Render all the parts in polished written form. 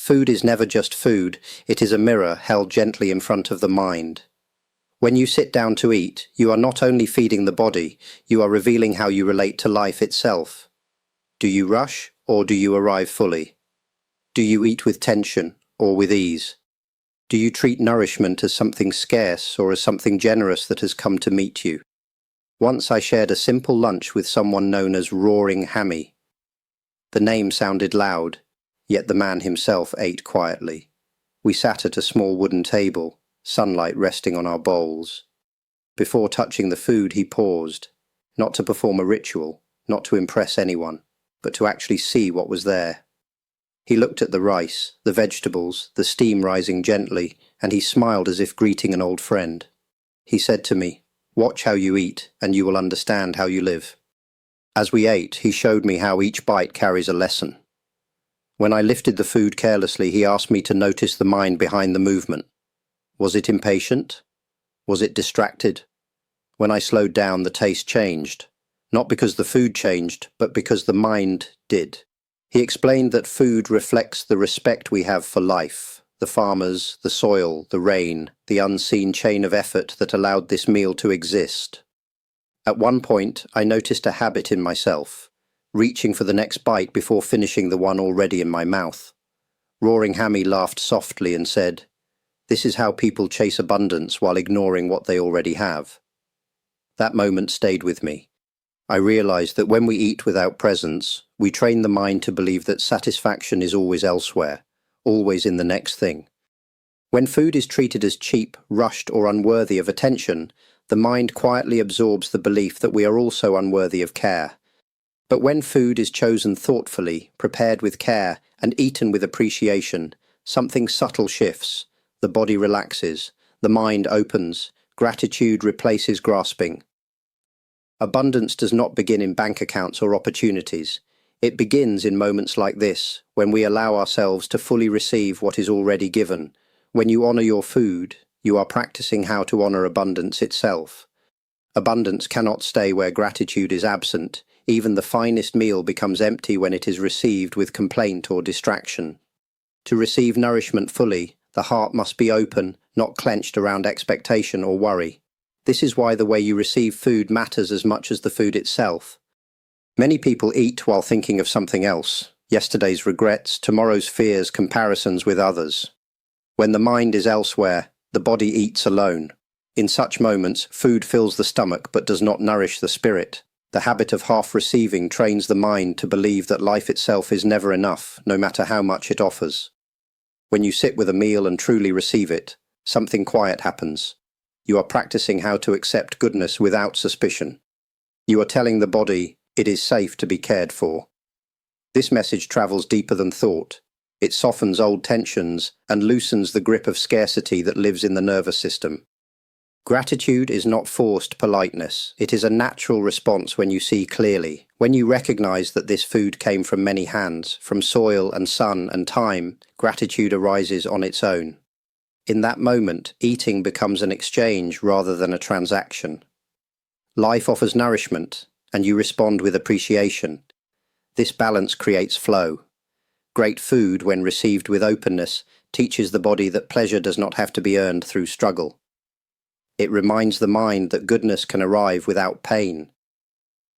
Food is never just food, it is a mirror held gently in front of the mind. When you sit down to eat, you are not only feeding the body, you are revealing how you relate to life itself. Do you rush, or do you arrive fully? Do you eat with tension, or with ease? Do you treat nourishment as something scarce or as something generous that has come to meet you? Once I shared a simple lunch with someone known as Roaring Hammy. The name sounded loud, yet the man himself ate quietly. We sat at a small wooden table, sunlight resting on our bowls. Before touching the food, he paused, not to perform a ritual, not to impress anyone, but to actually see what was there. He looked at the rice, the vegetables, the steam rising gently, and he smiled as if greeting an old friend. He said to me, "Watch how you eat, and you will understand how you live." As we ate, he showed me how each bite carries a lesson. When I lifted the food carelessly, he asked me to notice the mind behind the movement. Was it impatient? Was it distracted? When I slowed down, the taste changed. Not because the food changed, but because the mind did. He explained that food reflects the respect we have for life, the farmers, the soil, the rain, the unseen chain of effort that allowed this meal to exist. At one point, I noticed a habit in myself, reaching for the next bite before finishing the one already in my mouth. Roaring Hammy laughed softly and said, "This is how people chase abundance while ignoring what they already have." That moment stayed with me. I realized that when we eat without presence, we train the mind to believe that satisfaction is always elsewhere, always in the next thing. When food is treated as cheap, rushed, or unworthy of attention, the mind quietly absorbs the belief that we are also unworthy of care. But when food is chosen thoughtfully, prepared with care, and eaten with appreciation, something subtle shifts. The body relaxes, the mind opens, gratitude replaces grasping. Abundance does not begin in bank accounts or opportunities. It begins in moments like this, when we allow ourselves to fully receive what is already given. When you honor your food, you are practicing how to honor abundance itself. Abundance cannot stay where gratitude is absent. Even the finest meal becomes empty when it is received with complaint or distraction. To receive nourishment fully, the heart must be open, not clenched around expectation or worry. This is why the way you receive food matters as much as the food itself. Many people eat while thinking of something else, yesterday's regrets, tomorrow's fears, comparisons with others. When the mind is elsewhere, the body eats alone. In such moments, food fills the stomach but does not nourish the spirit. The habit of half-receiving trains the mind to believe that life itself is never enough, no matter how much it offers. When you sit with a meal and truly receive it, something quiet happens. You are practicing how to accept goodness without suspicion. You are telling the body, it is safe to be cared for. This message travels deeper than thought. It softens old tensions and loosens the grip of scarcity that lives in the nervous system. Gratitude is not forced politeness. It is a natural response when you see clearly. When you recognize that this food came from many hands, from soil and sun and time, gratitude arises on its own. In that moment, eating becomes an exchange rather than a transaction. Life offers nourishment, and you respond with appreciation. This balance creates flow. Great food, when received with openness, teaches the body that pleasure does not have to be earned through struggle. It reminds the mind that goodness can arrive without pain.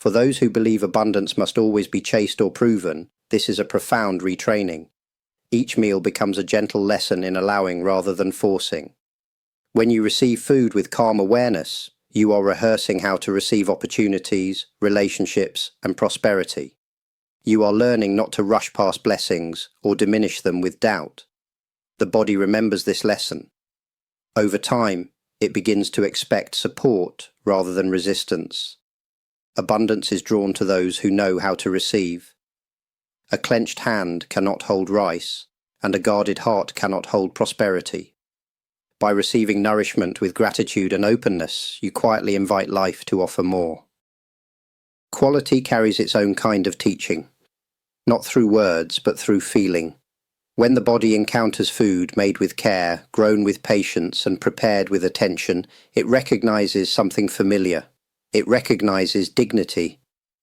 For those who believe abundance must always be chased or proven, this is a profound retraining. Each meal becomes a gentle lesson in allowing rather than forcing. When you receive food with calm awareness, you are rehearsing how to receive opportunities, relationships, and prosperity. You are learning not to rush past blessings or diminish them with doubt. The body remembers this lesson. Over time, it begins to expect support rather than resistance. Abundance is drawn to those who know how to receive. A clenched hand cannot hold rice, and a guarded heart cannot hold prosperity. By receiving nourishment with gratitude and openness, you quietly invite life to offer more. Quality carries its own kind of teaching, not through words but through feeling. When the body encounters food made with care, grown with patience, and prepared with attention, it recognizes something familiar. It recognizes dignity.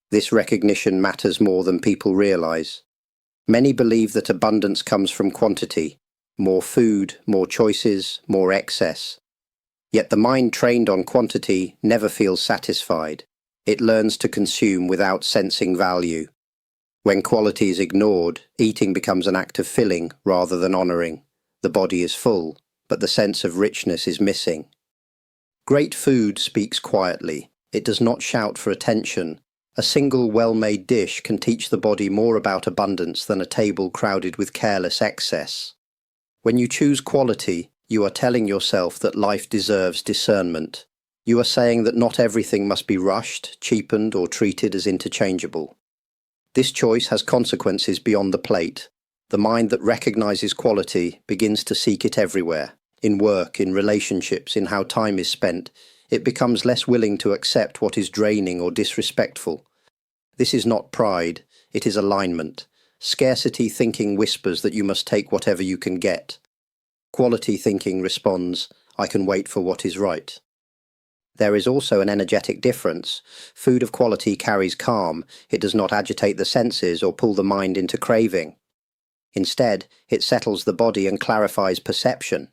This recognition matters more than people realize. Many believe that abundance comes from quantity, more food, more choices, more excess. Yet the mind trained on quantity never feels satisfied. It learns to consume without sensing value. When quality is ignored, eating becomes an act of filling rather than honoring. The body is full, but the sense of richness is missing. Great food speaks quietly. It does not shout for attention. A single well-made dish can teach the body more about abundance than a table crowded with careless excess. When you choose quality, you are telling yourself that life deserves discernment. You are saying that not everything must be rushed, cheapened, or treated as interchangeable. This choice has consequences beyond the plate. The mind that recognizes quality begins to seek it everywhere. In work, in relationships, in how time is spent. It becomes less willing to accept what is draining or disrespectful. This is not pride, it is alignment. Scarcity thinking whispers that you must take whatever you can get. Quality thinking responds, I can wait for what is right. There is also an energetic difference. Food of quality carries calm. It does not agitate the senses or pull the mind into craving. Instead, it settles the body and clarifies perception.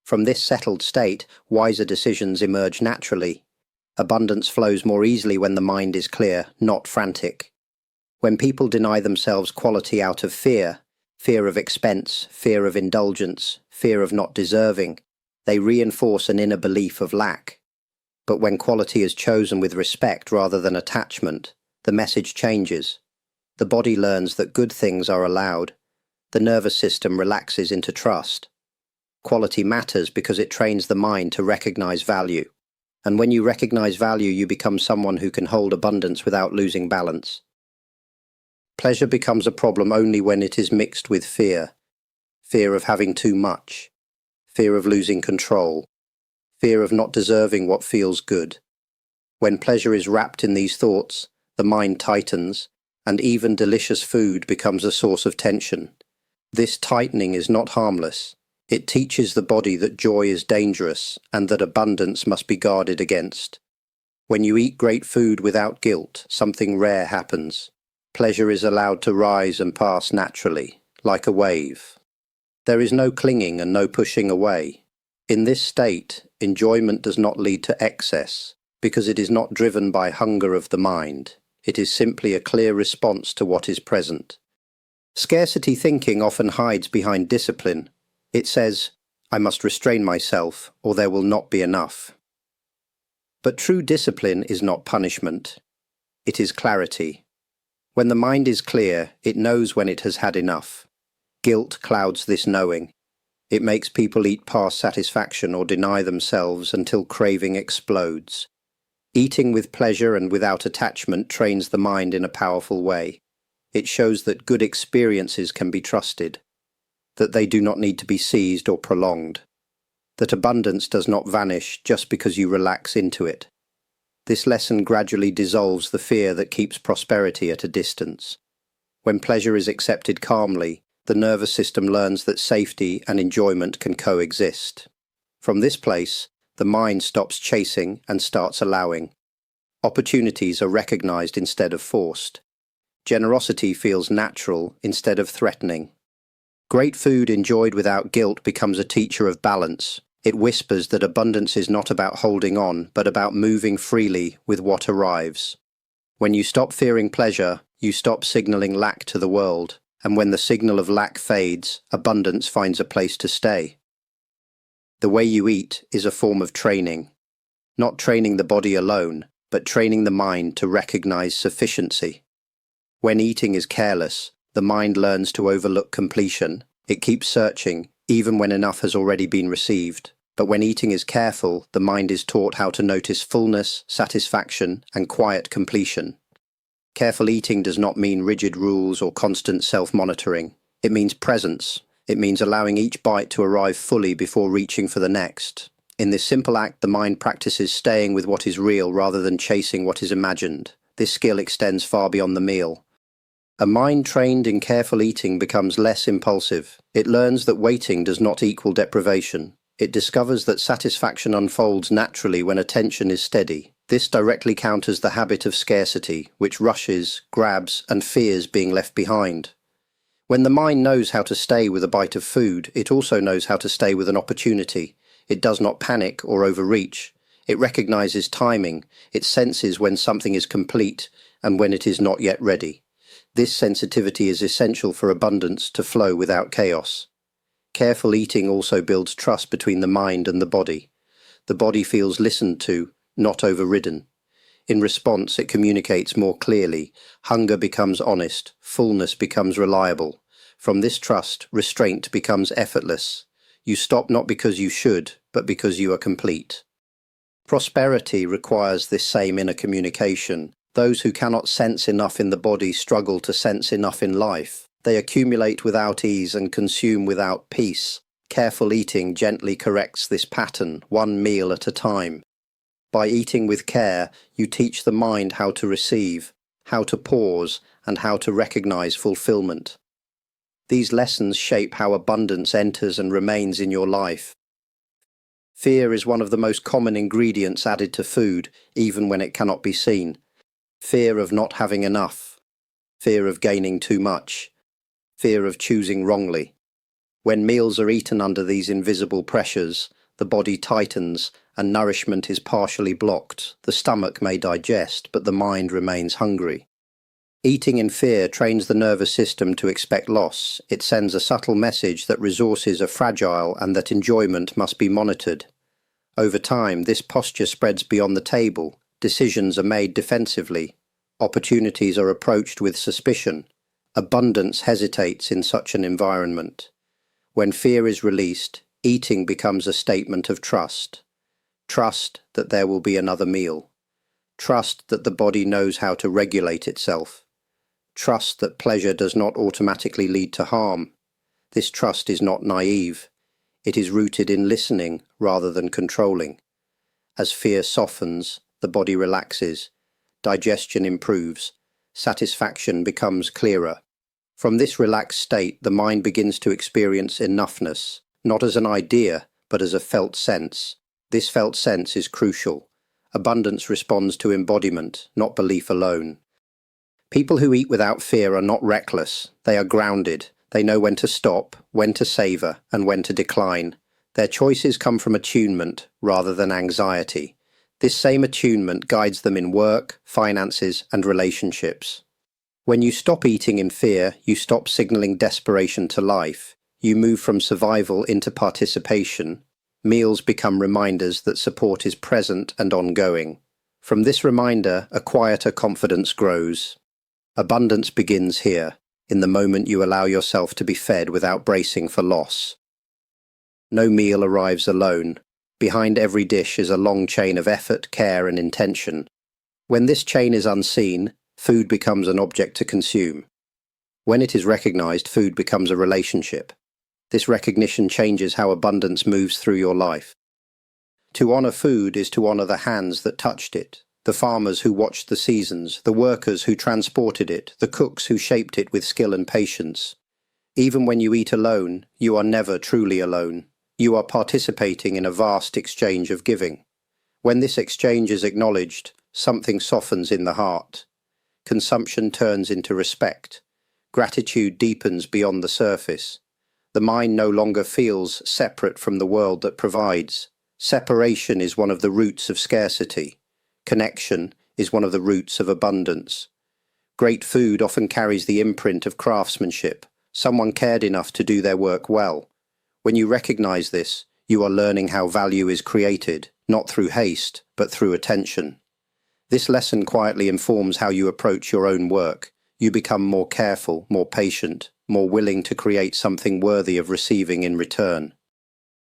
From this settled state, wiser decisions emerge naturally. Abundance flows more easily when the mind is clear, not frantic. When people deny themselves quality out of fear, fear of expense, fear of indulgence, fear of not deserving, they reinforce an inner belief of lack. But when quality is chosen with respect rather than attachment, the message changes. The body learns that good things are allowed. The nervous system relaxes into trust. Quality matters because it trains the mind to recognize value. And when you recognize value, you become someone who can hold abundance without losing balance. Pleasure becomes a problem only when it is mixed with fear. Fear of having too much. Fear of losing control. Fear of not deserving what feels good. When pleasure is wrapped in these thoughts, the mind tightens, and even delicious food becomes a source of tension. This tightening is not harmless. It teaches the body that joy is dangerous and that abundance must be guarded against. When you eat great food without guilt, something rare happens. Pleasure is allowed to rise and pass naturally, like a wave. There is no clinging and no pushing away. In this state, enjoyment does not lead to excess, because it is not driven by hunger of the mind. It is simply a clear response to what is present. Scarcity thinking often hides behind discipline. It says, I must restrain myself, or there will not be enough. But true discipline is not punishment. It is clarity. When the mind is clear, it knows when it has had enough. Guilt clouds this knowing. It makes people eat past satisfaction or deny themselves until craving explodes. Eating with pleasure and without attachment trains the mind in a powerful way. It shows that good experiences can be trusted, that they do not need to be seized or prolonged, that abundance does not vanish just because you relax into it. This lesson gradually dissolves the fear that keeps prosperity at a distance. When pleasure is accepted calmly, the nervous system learns that safety and enjoyment can coexist. From this place, the mind stops chasing and starts allowing. Opportunities are recognized instead of forced. Generosity feels natural instead of threatening. Great food enjoyed without guilt becomes a teacher of balance. It whispers that abundance is not about holding on, but about moving freely with what arrives. When you stop fearing pleasure, you stop signaling lack to the world, and when the signal of lack fades, abundance finds a place to stay. The way you eat is a form of training. Not training the body alone, but training the mind to recognize sufficiency. When eating is careless, the mind learns to overlook completion. It keeps searching, even when enough has already been received. But when eating is careful, the mind is taught how to notice fullness, satisfaction, and quiet completion. Careful eating does not mean rigid rules or constant self-monitoring. It means presence. It means allowing each bite to arrive fully before reaching for the next. In this simple act, the mind practices staying with what is real rather than chasing what is imagined. This skill extends far beyond the meal. A mind trained in careful eating becomes less impulsive. It learns that waiting does not equal deprivation. It discovers that satisfaction unfolds naturally when attention is steady. This directly counters the habit of scarcity, which rushes, grabs, and fears being left behind. When the mind knows how to stay with a bite of food, it also knows how to stay with an opportunity. It does not panic or overreach. It recognizes timing. It senses when something is complete and when it is not yet ready. This sensitivity is essential for abundance to flow without chaos. Careful eating also builds trust between the mind and the body. The body feels listened to, not overridden. In response, it communicates more clearly. Hunger becomes honest. Fullness becomes reliable. From this trust, restraint becomes effortless. You stop not because you should, but because you are complete. Prosperity requires this same inner communication. Those who cannot sense enough in the body struggle to sense enough in life. They accumulate without ease and consume without peace. Careful eating gently corrects this pattern, one meal at a time. By eating with care, you teach the mind how to receive, how to pause, and how to recognize fulfillment. These lessons shape how abundance enters and remains in your life. Fear is one of the most common ingredients added to food, even when it cannot be seen. Fear of not having enough. Fear of gaining too much. Fear of choosing wrongly. When meals are eaten under these invisible pressures, the body tightens and nourishment is partially blocked. The stomach may digest, but the mind remains hungry. Eating in fear trains the nervous system to expect loss. It sends a subtle message that resources are fragile and that enjoyment must be monitored. Over time, this posture spreads beyond the table. Decisions are made defensively. Opportunities are approached with suspicion. Abundance hesitates in such an environment. When fear is released, eating becomes a statement of trust. Trust that there will be another meal. Trust that the body knows how to regulate itself. Trust that pleasure does not automatically lead to harm. This trust is not naive. It is rooted in listening rather than controlling. As fear softens, the body relaxes. Digestion improves. Satisfaction becomes clearer. From this relaxed state, the mind begins to experience enoughness, not as an idea, but as a felt sense. This felt sense is crucial. Abundance responds to embodiment, not belief alone. People who eat without fear are not reckless. They are grounded. They know when to stop, when to savor, and when to decline. Their choices come from attunement rather than anxiety. This same attunement guides them in work, finances, and relationships. When you stop eating in fear, you stop signaling desperation to life. You move from survival into participation. Meals become reminders that support is present and ongoing. From this reminder, a quieter confidence grows. Abundance begins here, in the moment you allow yourself to be fed without bracing for loss. No meal arrives alone. Behind every dish is a long chain of effort, care, and intention. When this chain is unseen, food becomes an object to consume. When it is recognized, food becomes a relationship. This recognition changes how abundance moves through your life. To honor food is to honor the hands that touched it, the farmers who watched the seasons, the workers who transported it, the cooks who shaped it with skill and patience. Even when you eat alone, you are never truly alone. You are participating in a vast exchange of giving. When this exchange is acknowledged, something softens in the heart. Consumption turns into respect. Gratitude deepens beyond the surface. The mind no longer feels separate from the world that provides. Separation is one of the roots of scarcity. Connection is one of the roots of abundance. Great food often carries the imprint of craftsmanship. Someone cared enough to do their work well. When you recognize this, you are learning how value is created, not through haste, but through attention. This lesson quietly informs how you approach your own work. You become more careful, more patient, more willing to create something worthy of receiving in return.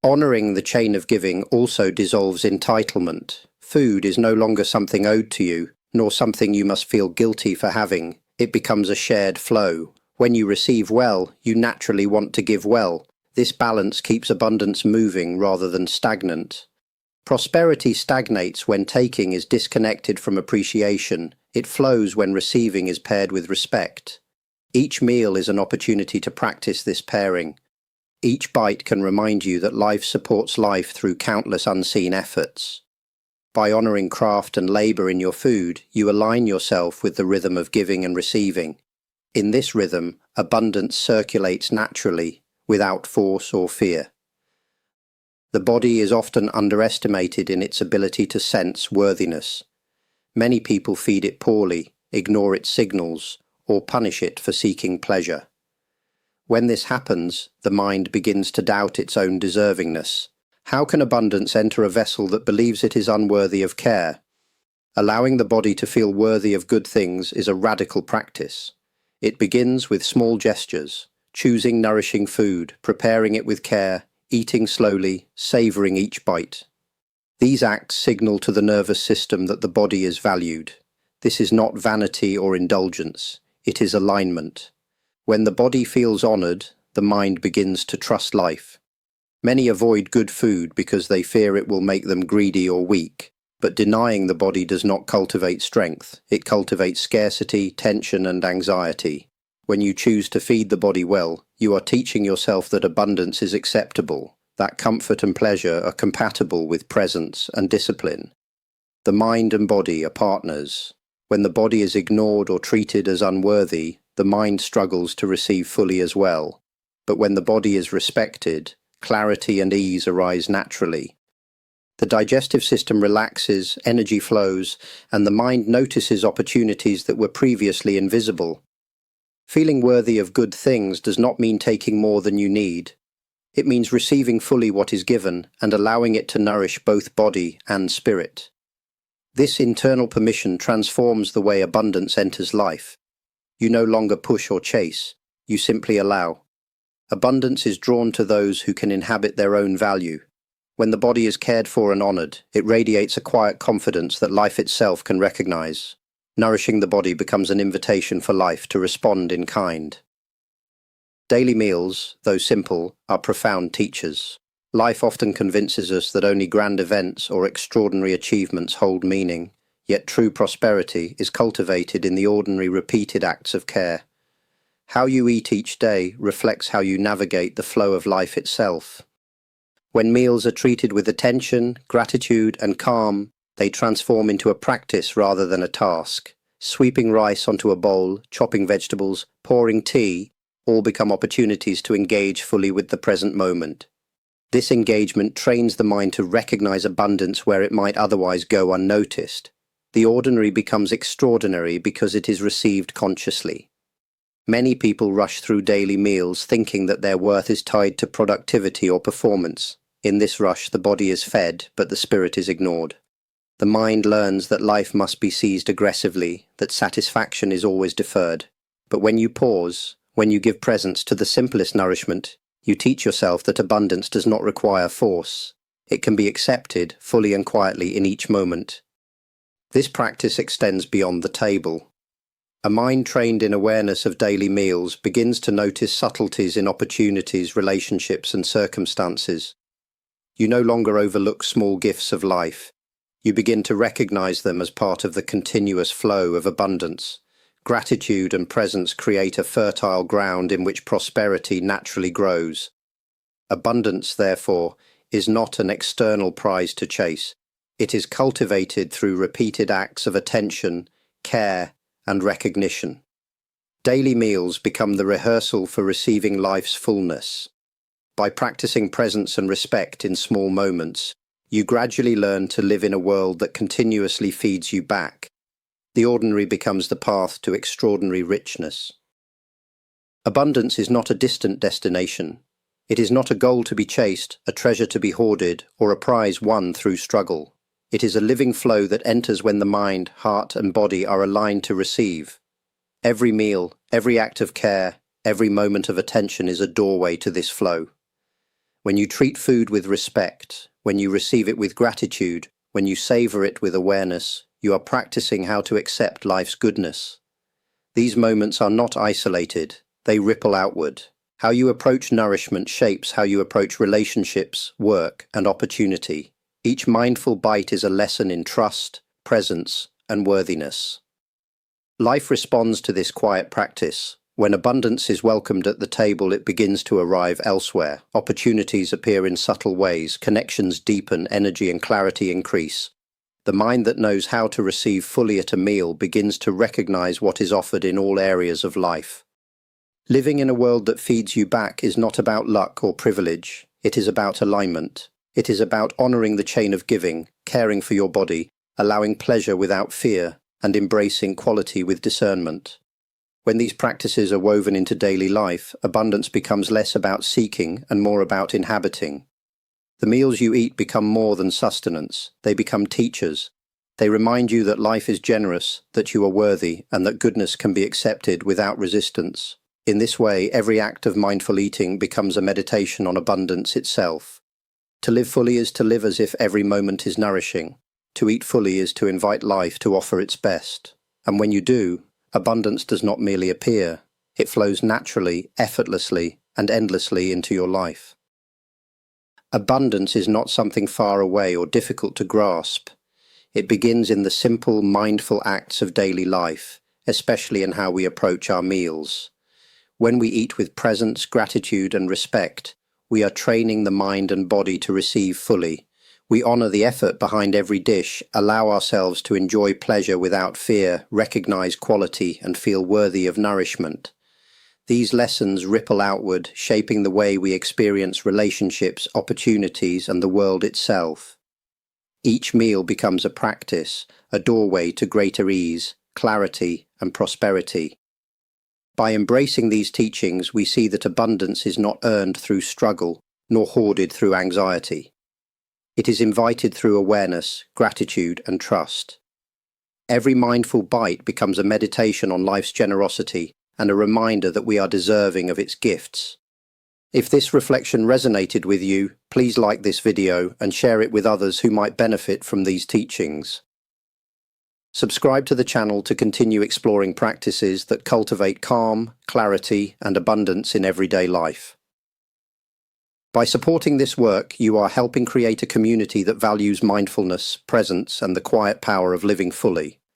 Honoring the chain of giving also dissolves entitlement. Food is no longer something owed to you, nor something you must feel guilty for having. It becomes a shared flow. When you receive well, you naturally want to give well. This balance keeps abundance moving rather than stagnant. Prosperity stagnates when taking is disconnected from appreciation. It flows when receiving is paired with respect. Each meal is an opportunity to practice this pairing. Each bite can remind you that life supports life through countless unseen efforts. By honoring craft and labor in your food, you align yourself with the rhythm of giving and receiving. In this rhythm, abundance circulates naturally, without force or fear. The body is often underestimated in its ability to sense worthiness. Many people feed it poorly, ignore its signals, or punish it for seeking pleasure. When this happens, the mind begins to doubt its own deservingness. How can abundance enter a vessel that believes it is unworthy of care? Allowing the body to feel worthy of good things is a radical practice. It begins with small gestures, choosing nourishing food, preparing it with care, eating slowly, savoring each bite. These acts signal to the nervous system that the body is valued. This is not vanity or indulgence, it is alignment. When the body feels honored, the mind begins to trust life. Many avoid good food because they fear it will make them greedy or weak, but denying the body does not cultivate strength, it cultivates scarcity, tension, and anxiety. When you choose to feed the body well, you are teaching yourself that abundance is acceptable, that comfort and pleasure are compatible with presence and discipline. The mind and body are partners. When the body is ignored or treated as unworthy, the mind struggles to receive fully as well. But when the body is respected, clarity and ease arise naturally. The digestive system relaxes, energy flows, and the mind notices opportunities that were previously invisible. Feeling worthy of good things does not mean taking more than you need. It means receiving fully what is given and allowing it to nourish both body and spirit. This internal permission transforms the way abundance enters life. You no longer push or chase, you simply allow. Abundance is drawn to those who can inhabit their own value. When the body is cared for and honored, it radiates a quiet confidence that life itself can recognize. Nourishing the body becomes an invitation for life to respond in kind. Daily meals, though simple, are profound teachers. Life often convinces us that only grand events or extraordinary achievements hold meaning, yet true prosperity is cultivated in the ordinary repeated acts of care. How you eat each day reflects how you navigate the flow of life itself. When meals are treated with attention, gratitude, and calm, they transform into a practice rather than a task. Sweeping rice onto a bowl, chopping vegetables, pouring tea, all become opportunities to engage fully with the present moment. This engagement trains the mind to recognize abundance where it might otherwise go unnoticed. The ordinary becomes extraordinary because it is received consciously. Many people rush through daily meals thinking that their worth is tied to productivity or performance. In this rush, the body is fed, but the spirit is ignored. The mind learns that life must be seized aggressively, that satisfaction is always deferred. But when you pause, when you give presence to the simplest nourishment, you teach yourself that abundance does not require force. It can be accepted fully and quietly in each moment. This practice extends beyond the table. A mind trained in awareness of daily meals begins to notice subtleties in opportunities, relationships, and circumstances. You no longer overlook small gifts of life. You begin to recognize them as part of the continuous flow of abundance. Gratitude and presence create a fertile ground in which prosperity naturally grows. Abundance, therefore, is not an external prize to chase. It is cultivated through repeated acts of attention, care, and recognition. Daily meals become the rehearsal for receiving life's fullness. By practicing presence and respect in small moments, you gradually learn to live in a world that continuously feeds you back. The ordinary becomes the path to extraordinary richness. Abundance is not a distant destination. It is not a goal to be chased, a treasure to be hoarded, or a prize won through struggle. It is a living flow that enters when the mind, heart, and body are aligned to receive. Every meal, every act of care, every moment of attention is a doorway to this flow. When you treat food with respect, when you receive it with gratitude, when you savor it with awareness, you are practicing how to accept life's goodness. These moments are not isolated, they ripple outward. How you approach nourishment shapes how you approach relationships, work, and opportunity. Each mindful bite is a lesson in trust, presence, and worthiness. Life responds to this quiet practice. When abundance is welcomed at the table, it begins to arrive elsewhere. Opportunities appear in subtle ways, connections deepen, energy and clarity increase. The mind that knows how to receive fully at a meal begins to recognize what is offered in all areas of life. Living in a world that feeds you back is not about luck or privilege. It is about alignment. It is about honoring the chain of giving, caring for your body, allowing pleasure without fear, and embracing quality with discernment. When these practices are woven into daily life, abundance becomes less about seeking and more about inhabiting. The meals you eat become more than sustenance. They become teachers. They remind you that life is generous, that you are worthy, and that goodness can be accepted without resistance. In this way, every act of mindful eating becomes a meditation on abundance itself. To live fully is to live as if every moment is nourishing. To eat fully is to invite life to offer its best. And when you do, abundance does not merely appear. It flows naturally, effortlessly, and endlessly into your life. Abundance is not something far away or difficult to grasp. It begins in the simple, mindful acts of daily life, especially in how we approach our meals. When we eat with presence, gratitude, and respect, we are training the mind and body to receive fully. We honor the effort behind every dish, allow ourselves to enjoy pleasure without fear, recognize quality, and feel worthy of nourishment. These lessons ripple outward, shaping the way we experience relationships, opportunities, and the world itself. Each meal becomes a practice, a doorway to greater ease, clarity, and prosperity. By embracing these teachings, we see that abundance is not earned through struggle, nor hoarded through anxiety. It is invited through awareness, gratitude, and trust. Every mindful bite becomes a meditation on life's generosity and a reminder that we are deserving of its gifts. If this reflection resonated with you, please like this video and share it with others who might benefit from these teachings. Subscribe to the channel to continue exploring practices that cultivate calm, clarity, and abundance in everyday life. By supporting this work, you are helping create a community that values mindfulness, presence, and the quiet power of living fully.